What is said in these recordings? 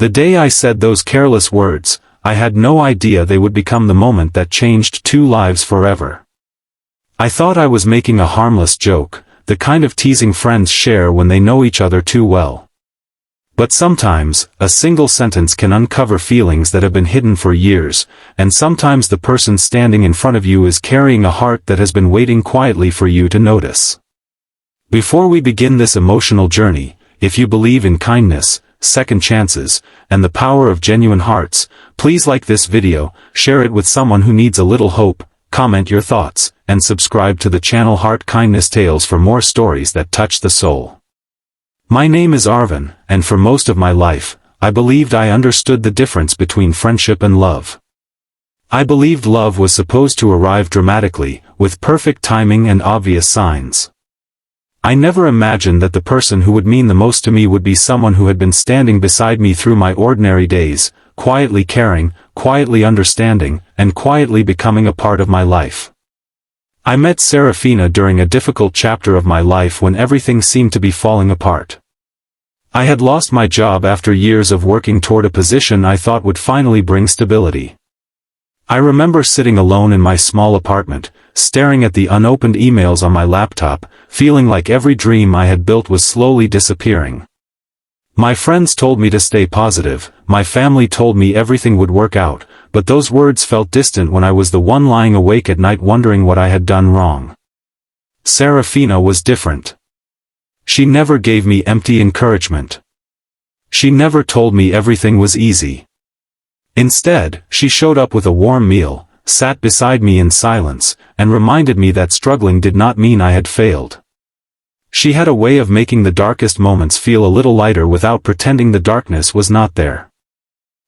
The day I said those careless words, I had no idea they would become the moment that changed two lives forever. I thought I was making a harmless joke, the kind of teasing friends share when they know each other too well. But sometimes, a single sentence can uncover feelings that have been hidden for years, and sometimes the person standing in front of you is carrying a heart that has been waiting quietly for you to notice. Before we begin this emotional journey, if you believe in kindness, second chances, and the power of genuine hearts, please like this video, share it with someone who needs a little hope, comment your thoughts, and subscribe to the channel Heart Kindness Tales for more stories that touch the soul. My name is Arven, and for most of my life, I believed I understood the difference between friendship and love. I believed love was supposed to arrive dramatically, with perfect timing and obvious signs. I never imagined that the person who would mean the most to me would be someone who had been standing beside me through my ordinary days, quietly caring, quietly understanding, and quietly becoming a part of my life. I met Seraphina during a difficult chapter of my life when everything seemed to be falling apart. I had lost my job after years of working toward a position I thought would finally bring stability. I remember sitting alone in my small apartment, staring at the unopened emails on my laptop, feeling like every dream I had built was slowly disappearing. My friends told me to stay positive, my family told me everything would work out, but those words felt distant when I was the one lying awake at night wondering what I had done wrong. Seraphina was different. She never gave me empty encouragement. She never told me everything was easy. Instead, she showed up with a warm meal, sat beside me in silence, and reminded me that struggling did not mean I had failed. She had a way of making the darkest moments feel a little lighter without pretending the darkness was not there.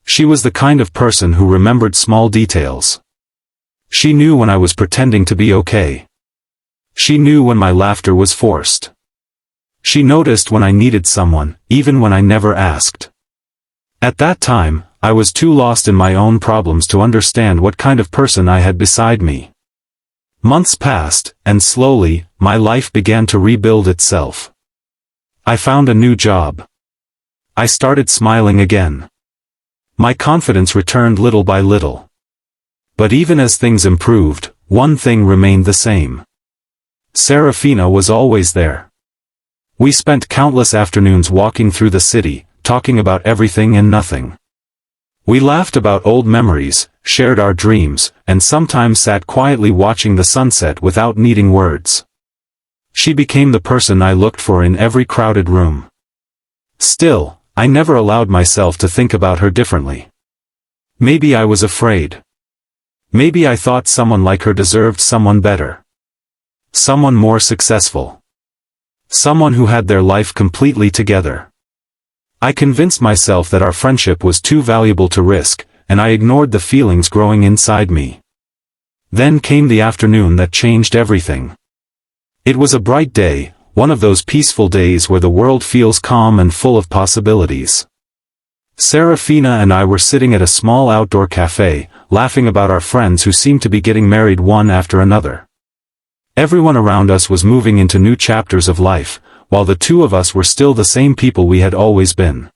She was the kind of person who remembered small details. She knew when I was pretending to be okay. She knew when my laughter was forced. She noticed when I needed someone, even when I never asked. At that time, I was too lost in my own problems to understand what kind of person I had beside me. Months passed, and slowly, my life began to rebuild itself. I found a new job. I started smiling again. My confidence returned little by little. But even as things improved, one thing remained the same. Seraphina was always there. We spent countless afternoons walking through the city, talking about everything and nothing. We laughed about old memories, shared our dreams, and sometimes sat quietly watching the sunset without needing words. She became the person I looked for in every crowded room. Still, I never allowed myself to think about her differently. Maybe I was afraid. Maybe I thought someone like her deserved someone better. Someone more successful. Someone who had their life completely together. I convinced myself that our friendship was too valuable to risk, and I ignored the feelings growing inside me. Then came the afternoon that changed everything. It was a bright day, one of those peaceful days where the world feels calm and full of possibilities. Seraphina and I were sitting at a small outdoor cafe, laughing about our friends who seemed to be getting married one after another. Everyone around us was moving into new chapters of life, while the two of us were still the same people we had always been.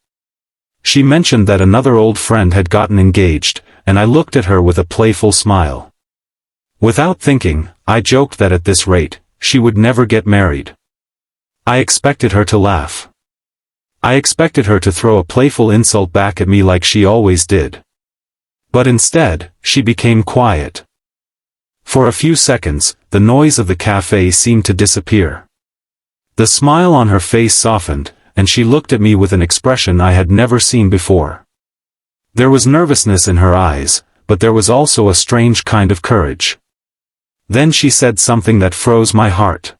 She mentioned that another old friend had gotten engaged, and I looked at her with a playful smile. Without thinking, I joked that at this rate, she would never get married. I expected her to laugh. I expected her to throw a playful insult back at me like she always did. But instead, she became quiet. For a few seconds, the noise of the cafe seemed to disappear. The smile on her face softened, and she looked at me with an expression I had never seen before. There was nervousness in her eyes, but there was also a strange kind of courage. Then she said something that froze my heart.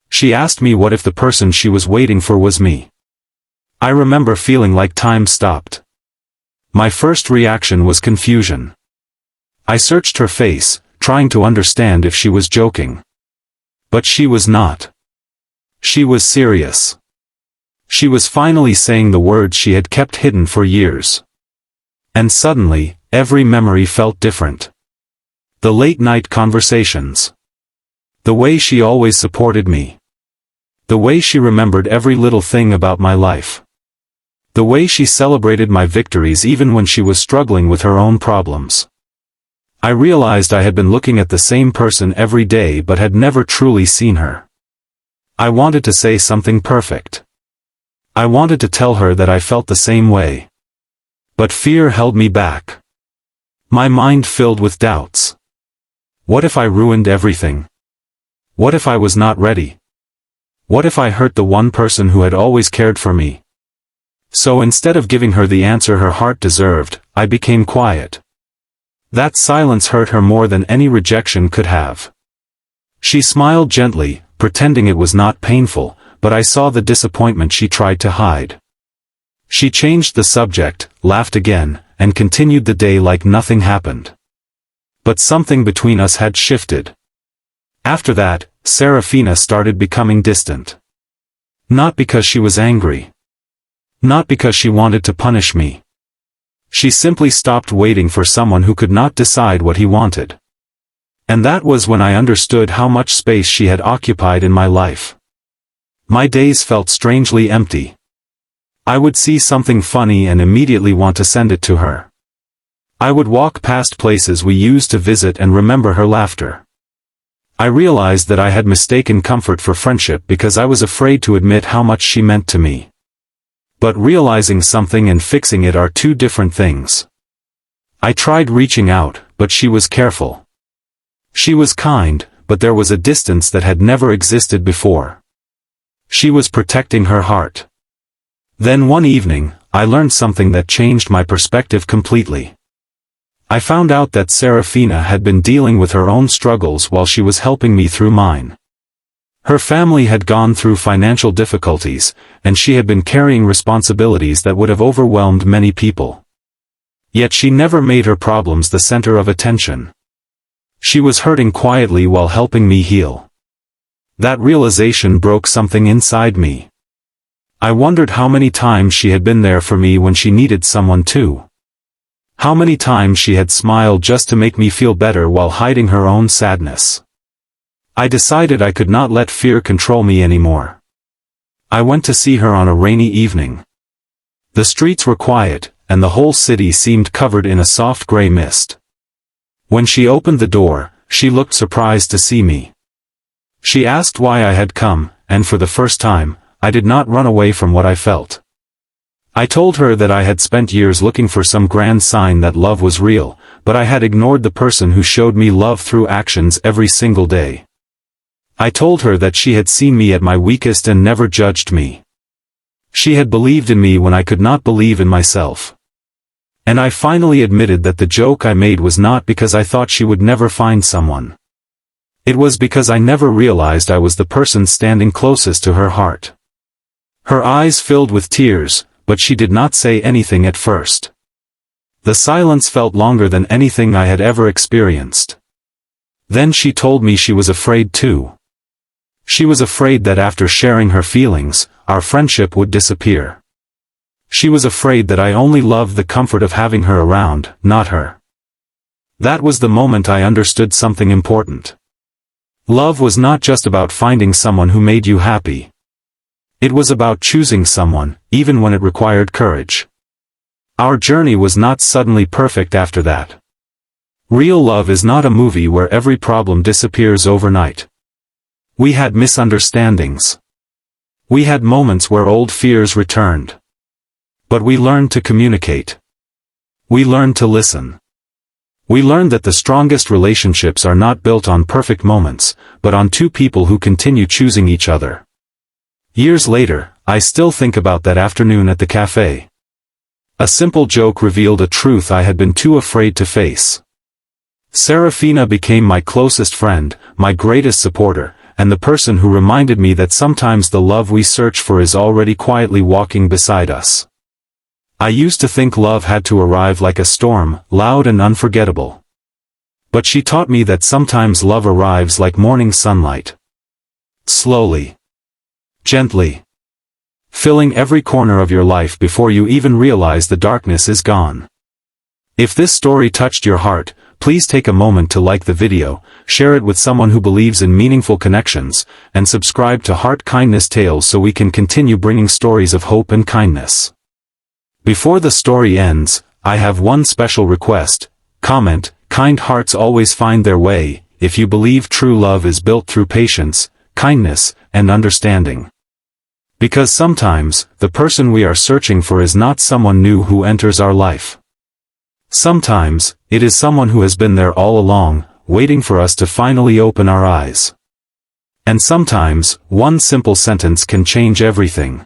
She asked me what if the person she was waiting for was me. I remember feeling like time stopped. My first reaction was confusion. I searched her face, trying to understand if she was joking. But she was not. She was serious. She was finally saying the words she had kept hidden for years. And suddenly, every memory felt different. The late-night conversations. The way she always supported me. The way she remembered every little thing about my life. The way she celebrated my victories even when she was struggling with her own problems. I realized I had been looking at the same person every day but had never truly seen her. I wanted to say something perfect. I wanted to tell her that I felt the same way. But fear held me back. My mind filled with doubts. What if I ruined everything? What if I was not ready? What if I hurt the one person who had always cared for me? So instead of giving her the answer her heart deserved, I became quiet. That silence hurt her more than any rejection could have. She smiled gently, pretending it was not painful, but I saw the disappointment she tried to hide. She changed the subject, laughed again, and continued the day like nothing happened. But something between us had shifted. After that, Seraphina started becoming distant. Not because she was angry. Not because she wanted to punish me. She simply stopped waiting for someone who could not decide what he wanted. And that was when I understood how much space she had occupied in my life. My days felt strangely empty. I would see something funny and immediately want to send it to her. I would walk past places we used to visit and remember her laughter. I realized that I had mistaken comfort for friendship because I was afraid to admit how much she meant to me. But realizing something and fixing it are two different things. I tried reaching out, but she was careful. She was kind, but there was a distance that had never existed before. She was protecting her heart. Then one evening, I learned something that changed my perspective completely. I found out that Seraphina had been dealing with her own struggles while she was helping me through mine. Her family had gone through financial difficulties, and she had been carrying responsibilities that would have overwhelmed many people. Yet she never made her problems the center of attention. She was hurting quietly while helping me heal. That realization broke something inside me. I wondered how many times she had been there for me when she needed someone too. How many times she had smiled just to make me feel better while hiding her own sadness. I decided I could not let fear control me anymore. I went to see her on a rainy evening. The streets were quiet, and the whole city seemed covered in a soft gray mist. When she opened the door, she looked surprised to see me. She asked why I had come, and for the first time, I did not run away from what I felt. I told her that I had spent years looking for some grand sign that love was real, but I had ignored the person who showed me love through actions every single day. I told her that she had seen me at my weakest and never judged me. She had believed in me when I could not believe in myself. And I finally admitted that the joke I made was not because I thought she would never find someone. It was because I never realized I was the person standing closest to her heart. Her eyes filled with tears, but she did not say anything at first. The silence felt longer than anything I had ever experienced. Then she told me she was afraid too. She was afraid that after sharing her feelings, our friendship would disappear. She was afraid that I only loved the comfort of having her around, not her. That was the moment I understood something important. Love was not just about finding someone who made you happy. It was about choosing someone, even when it required courage. Our journey was not suddenly perfect after that. Real love is not a movie where every problem disappears overnight. We had misunderstandings. We had moments where old fears returned. But we learned to communicate. We learned to listen. We learned that the strongest relationships are not built on perfect moments, but on two people who continue choosing each other. Years later, I still think about that afternoon at the cafe. A simple joke revealed a truth I had been too afraid to face. Seraphina became my closest friend, my greatest supporter, and the person who reminded me that sometimes the love we search for is already quietly walking beside us. I used to think love had to arrive like a storm, loud and unforgettable. But she taught me that sometimes love arrives like morning sunlight. Slowly. Gently. Filling every corner of your life before you even realize the darkness is gone. If this story touched your heart, please take a moment to like the video, share it with someone who believes in meaningful connections, and subscribe to Heart Kindness Tales so we can continue bringing stories of hope and kindness. Before the story ends, I have one special request. Comment, kind hearts always find their way, if you believe true love is built through patience, kindness, and understanding. Because sometimes, the person we are searching for is not someone new who enters our life. Sometimes, it is someone who has been there all along, waiting for us to finally open our eyes. And sometimes, one simple sentence can change everything.